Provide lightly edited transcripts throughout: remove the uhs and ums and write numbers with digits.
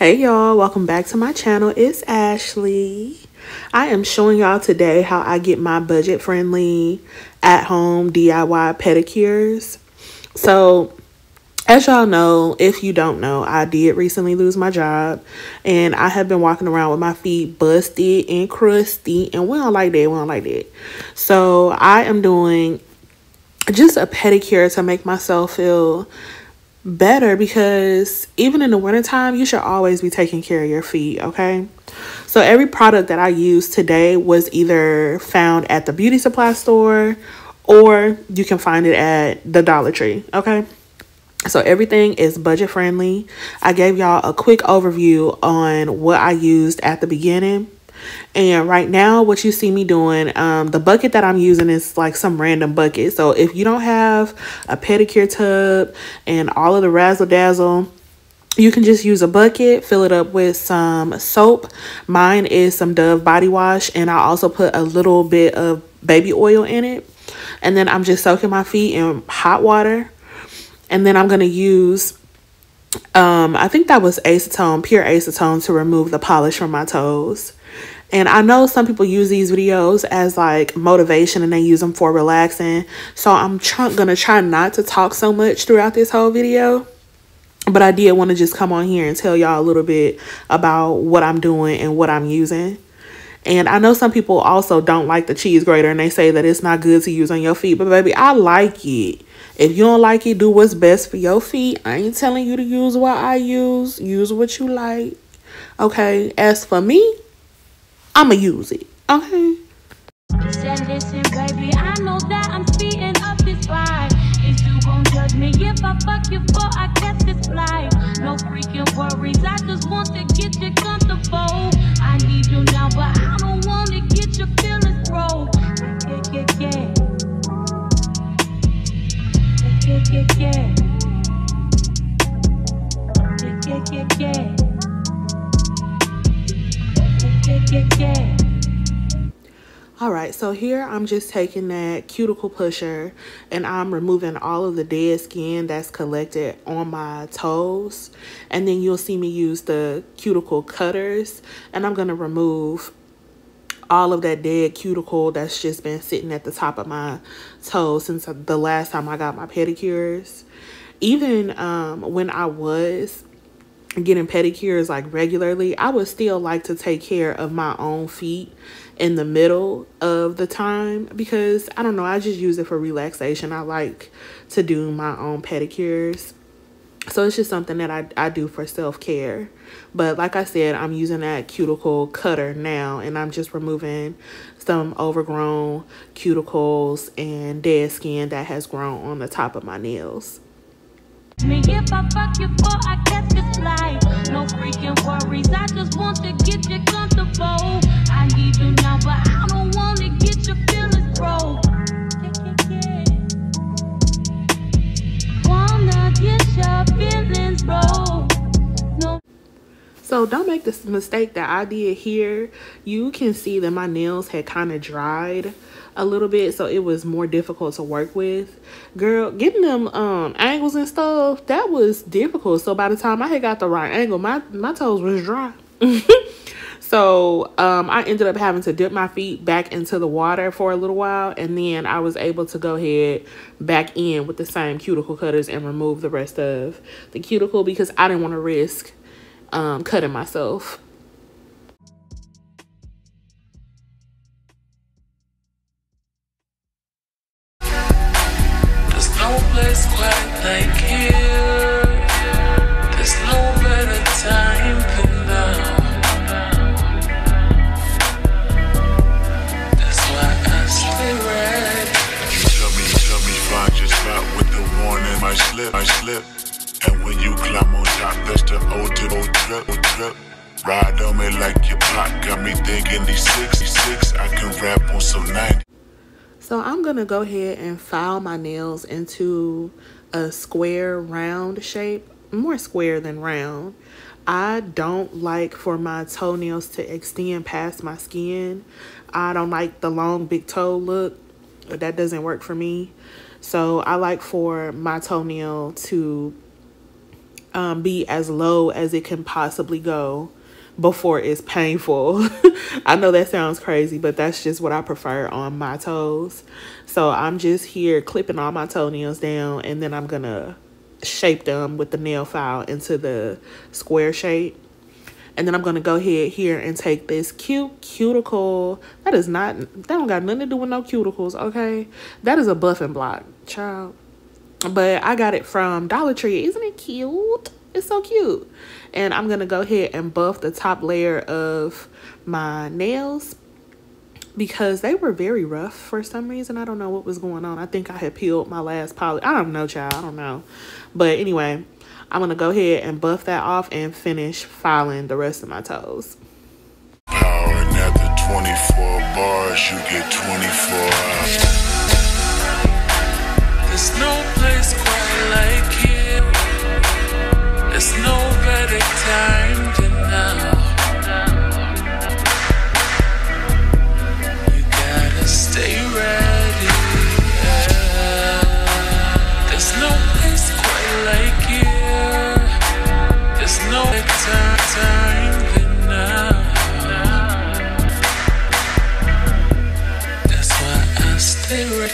Hey y'all, welcome back to my channel. It's Ashley. I am showing y'all today how I get my budget friendly at home DIY pedicures. So as y'all know, if you don't know, I did recently lose my job and I have been walking around with my feet busted and crusty, and we don't like that. So I am doing just a pedicure to make myself feel better, because even in the wintertime, you should always be taking care of your feet, okay? So every product that I used today was either found at the beauty supply store or you can find it at the Dollar Tree, okay? So everything is budget friendly. I gave y'all a quick overview on what I used at the beginning. And right now, what you see me doing, the bucket that I'm using is like some random bucket. So if you don't have a pedicure tub and all of the razzle dazzle, you can just use a bucket, fill it up with some soap. Mine is some Dove body wash, and I also put a little bit of baby oil in it. And then I'm just soaking my feet in hot water. And then I'm going to use, I think that was acetone, pure acetone, to remove the polish from my toes. And I know some people use these videos as like motivation and they use them for relaxing. So I'm gonna try not to talk so much throughout this whole video. But I did want to just come on here and tell y'all a little bit about what I'm doing and what I'm using. And I know some people also don't like the cheese grater and they say that it's not good to use on your feet. But baby, I like it. If you don't like it, do what's best for your feet. I ain't telling you to use what I use. Use what you like. Okay, as for me, I'ma use it, okay? Said, listen, baby, I know that I'm speeding up this ride. Is you gon' judge me if I fuck you for I catch this flight? No freaking worries, I just want to get you comfortable. I need you now, but I don't want to get your feelings broke. Yeah. All right, so here I'm just taking that cuticle pusher and I'm removing all of the dead skin that's collected on my toes. And then you'll see me use the cuticle cutters, and I'm going to remove all of that dead cuticle that's just been sitting at the top of my toes since the last time I got my pedicures. Even when I was getting pedicures like regularly, I would still like to take care of my own feet in the middle of the time, because I don't know, I just use it for relaxation. I like to do my own pedicures, so it's just something that I do for self-care. But like I said, I'm using that cuticle cutter now, and I'm just removing some overgrown cuticles and dead skin that has grown on the top of my nails. Me if I fuck you for I catch this flight. No freaking worries, I just want to get you comfortable. I need you now, but I don't want to get your feelings broke. Wanna get your feelings broke. No. So don't make this mistake that I did here. You can see that my nails had kind of dried a little bit, so it was more difficult to work with. Girl, getting them angles and stuff, that was difficult. So by the time I had got the right angle, my toes was dry. So I ended up having to dip my feet back into the water for a little while, and then I was able to go ahead back in with the same cuticle cutters and remove the rest of the cuticle, because I didn't want to risk cutting myself. There's no place quite like here. There's no better time than now. That's why I stay right. Tell me, find your spot with the warning. My slip. And when you climb on top, that's the old trip. Ride on me like your pot. Got me thinking these 66. I can rap on some 90. So I'm going to go ahead and file my nails into a square round shape, more square than round. I don't like for my toenails to extend past my skin. I don't like the long big toe look. That doesn't work for me. So I like for my toenail to be as low as it can possibly go before it's painful. I know that sounds crazy, but that's just what I prefer on my toes. So I'm just here clipping all my toenails down, and then I'm gonna shape them with the nail file into the square shape. And then I'm gonna go ahead here and take this cute cuticle. That don't got nothing to do with no cuticles, okay? That is a buffing block, child. But I got it from Dollar Tree. Isn't it cute? It's so cute. And I'm gonna go ahead and buff the top layer of my nails because they were very rough for some reason. I don't know what was going on. I think I had peeled my last polish. I don't know, child. I don't know. But anyway, I'm going to go ahead and buff that off and finish filing the rest of my toes. Power, and after 24 bars, you get 24 hours. There's no place quite like here. There's no better time than now. You gotta stay ready. There's no place quite like here. There's no better time than now. That's why I stay ready.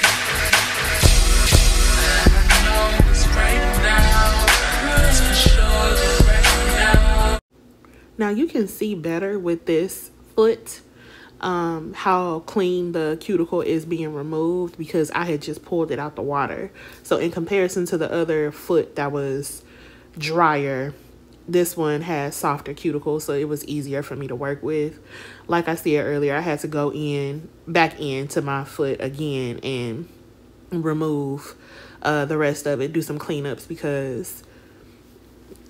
Now you can see better with this foot how clean the cuticle is being removed because I had just pulled it out the water. So in comparison to the other foot that was drier, this one has softer cuticles, so it was easier for me to work with. Like I said earlier, I had to go back into my foot again and remove the rest of it, do some cleanups because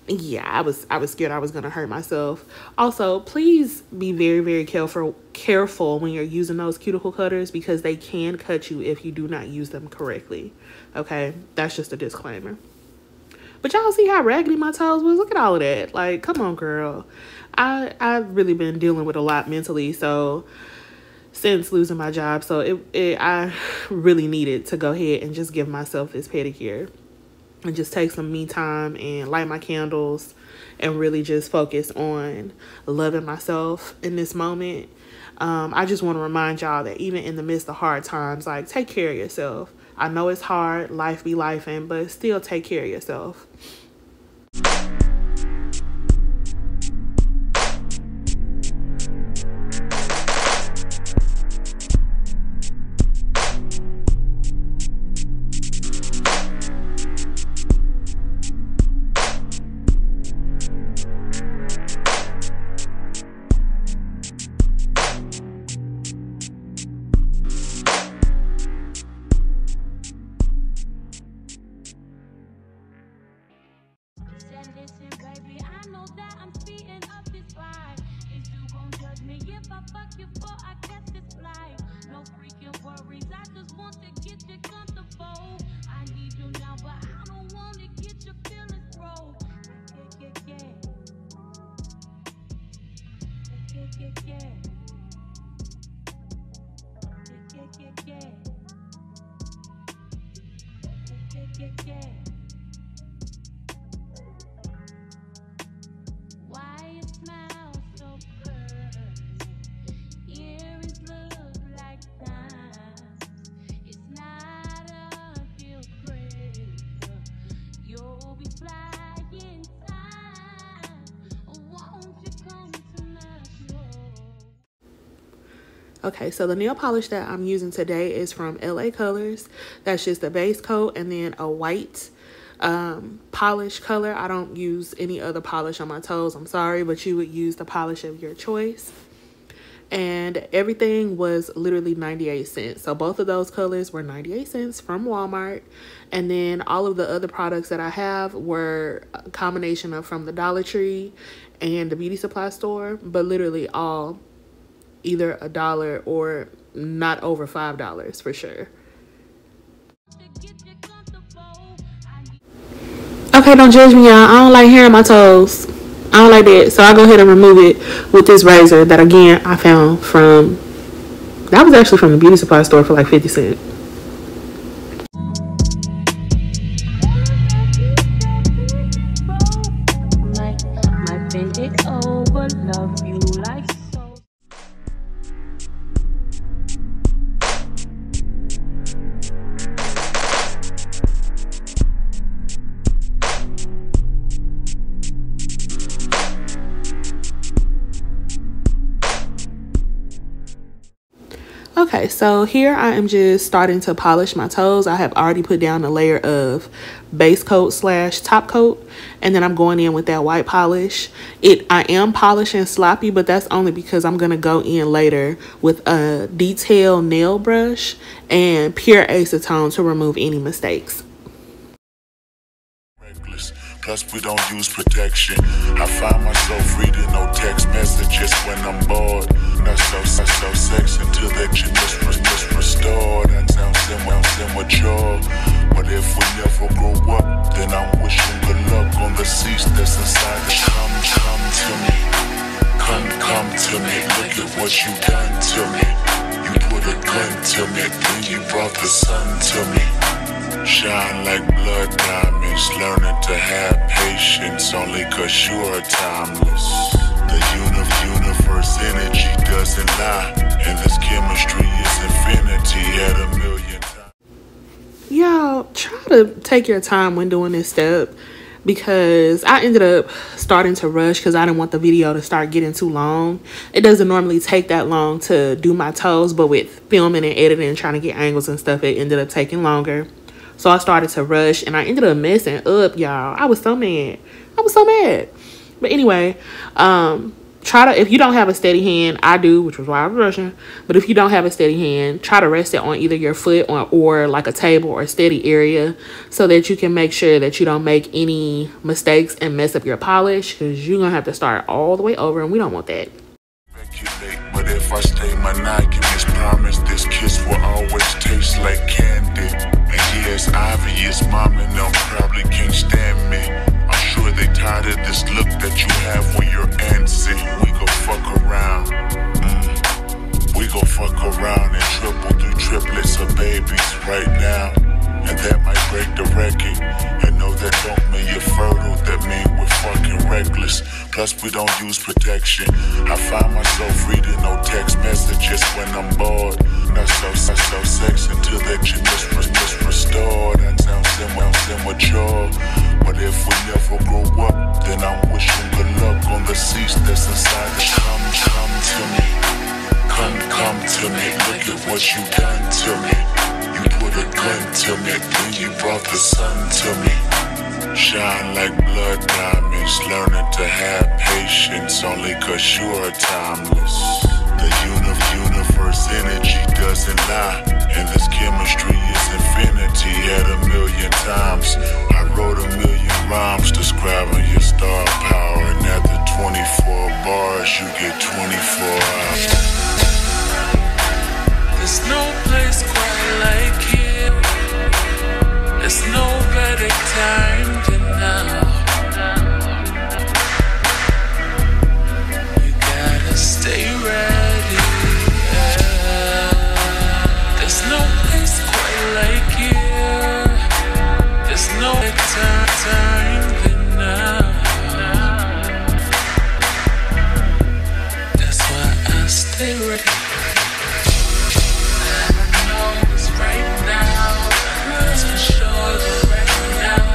yeah, I was scared I was gonna hurt myself. Also, please be very, very careful when you're using those cuticle cutters because they can cut you if you do not use them correctly. Okay, that's just a disclaimer. But y'all see how raggedy my toes was? Look at all of that. Like, come on, girl. I've really been dealing with a lot mentally, so since losing my job, so I really needed to go ahead and just give myself this pedicure. And just take some me time and light my candles and really just focus on loving myself in this moment. I just want to remind y'all that even in the midst of hard times, like, take care of yourself. I know it's hard, life be lifing, but still take care of yourself. Listen, baby, I know that I'm speeding up this ride. Is you gon' judge me if I fuck you for I catch this flight? No freaking worries, I just want to get you comfortable. I need you now, but I don't want to get your feelings broke. Yeah. Why you smile so good? Earrings look like diamonds. It's not a deal breaker. You'll be flying time. Won't you come to my show? Okay, so the nail polish that I'm using today is from LA Colors. That's just a base coat and then a white polish color. I don't use any other polish on my toes. I'm sorry, but you would use the polish of your choice. And everything was literally 98 cents. So both of those colors were 98 cents from Walmart. And then all of the other products that I have were a combination of from the Dollar Tree and the beauty supply store, but literally all either $1 or not over $5 for sure. Okay, don't judge me, y'all. I don't like hair on my toes. I don't like that. So I'll go ahead and remove it with this razor that, again, I found from, that was actually from the beauty supply store for like 50 cents. Okay, so here I am just starting to polish my toes. I have already put down a layer of base coat / top coat, and then I'm going in with that white polish. I am polishing sloppy, but that's only because I'm going to go in later with a detailed nail brush and pure acetone to remove any mistakes. Plus we don't use protection. I find myself reading no text messages when I'm bored. Not so sex until that you restored. That sounds immature. But if we never grow up, then I'm wishing good luck on the seats that's inside the come to me. Come to me. Look at what you done to me. You put a gun to me, then you brought the sun to me. Shine like blood diamonds, learning to have patience only cause you are timeless. The universe energy doesn't lie, and this chemistry is infinity at 1,000,000 times. Y'all, try to take your time when doing this step, because I ended up starting to rush because I didn't want the video to start getting too long. It doesn't normally take that long to do my toes, but with filming and editing and trying to get angles and stuff, it ended up taking longer. So I started to rush and I ended up messing up, y'all. I was so mad. But anyway, if you don't have a steady hand, I do, which was why I was rushing. But if you don't have a steady hand, try to rest it on either your foot or like a table or a steady area so that you can make sure that you don't make any mistakes and mess up your polish, because you're going to have to start all the way over, and we don't want that. But if I stay monogamous, promise this kiss will always taste like candy. And yeah, it's obvious, mom and them probably can't stand me. I'm sure they tired of this look that you have when you're antsy. We go fuck around. We go fuck around and triple through triplets of babies right now. And that might break the record. And no, that don't mean you're fertile, that mean we're fucking reckless. Plus we don't use protection. I find myself reading no text messages when I'm bored. Not so sex until that you restored. That sounds immature. But if we never grow up, then I'm wishing good luck on the seats that's inside the come to me. Come to me. Look at what you done to me. You put a gun to me, then you brought the sun to me. Shine like blood diamonds, learning to have patience only cause you are timeless. The universe energy doesn't lie, and this chemistry is infinity at 1,000,000 times. I wrote 1,000,000 rhymes describing your star power, and after 24 bars you get 24 hours. There's no place quite like here. There's no better time than now. You gotta stay ready. There's no place quite like here. There's no better time than now. That's why I stay ready. Right now, that's for sure. Right now,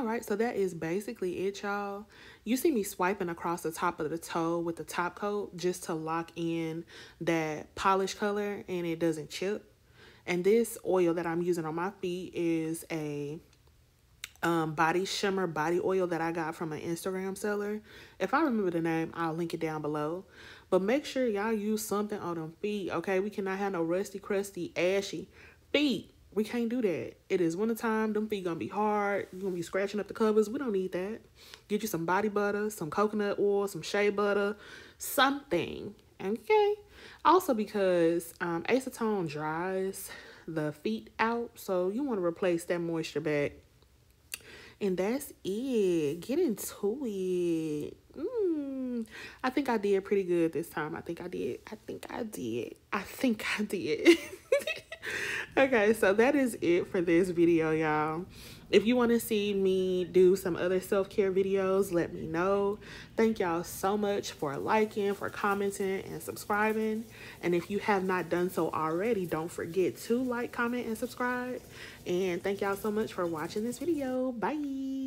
right, so that is basically it, y'all. You see me swiping across the top of the toe with the top coat just to lock in that polish color and it doesn't chip. And this oil that I'm using on my feet is a body shimmer body oil that I got from an Instagram seller. If I remember the name, I'll link it down below. But make sure y'all use something on them feet, okay? We cannot have no rusty, crusty, ashy feet. We can't do that. It is wintertime. Them feet gonna be hard. You're gonna be scratching up the covers. We don't need that. Get you some body butter, some coconut oil, some shea butter, something. Okay. Also because acetone dries the feet out, so you want to replace that moisture back. And that's it. Get into it. I think I did pretty good this time. I think I did. Okay, so that is it for this video, y'all. If you want to see me do some other self-care videos, let me know. Thank y'all so much for liking, for commenting, and subscribing. And if you have not done so already, don't forget to like, comment, and subscribe. And thank y'all so much for watching this video. Bye.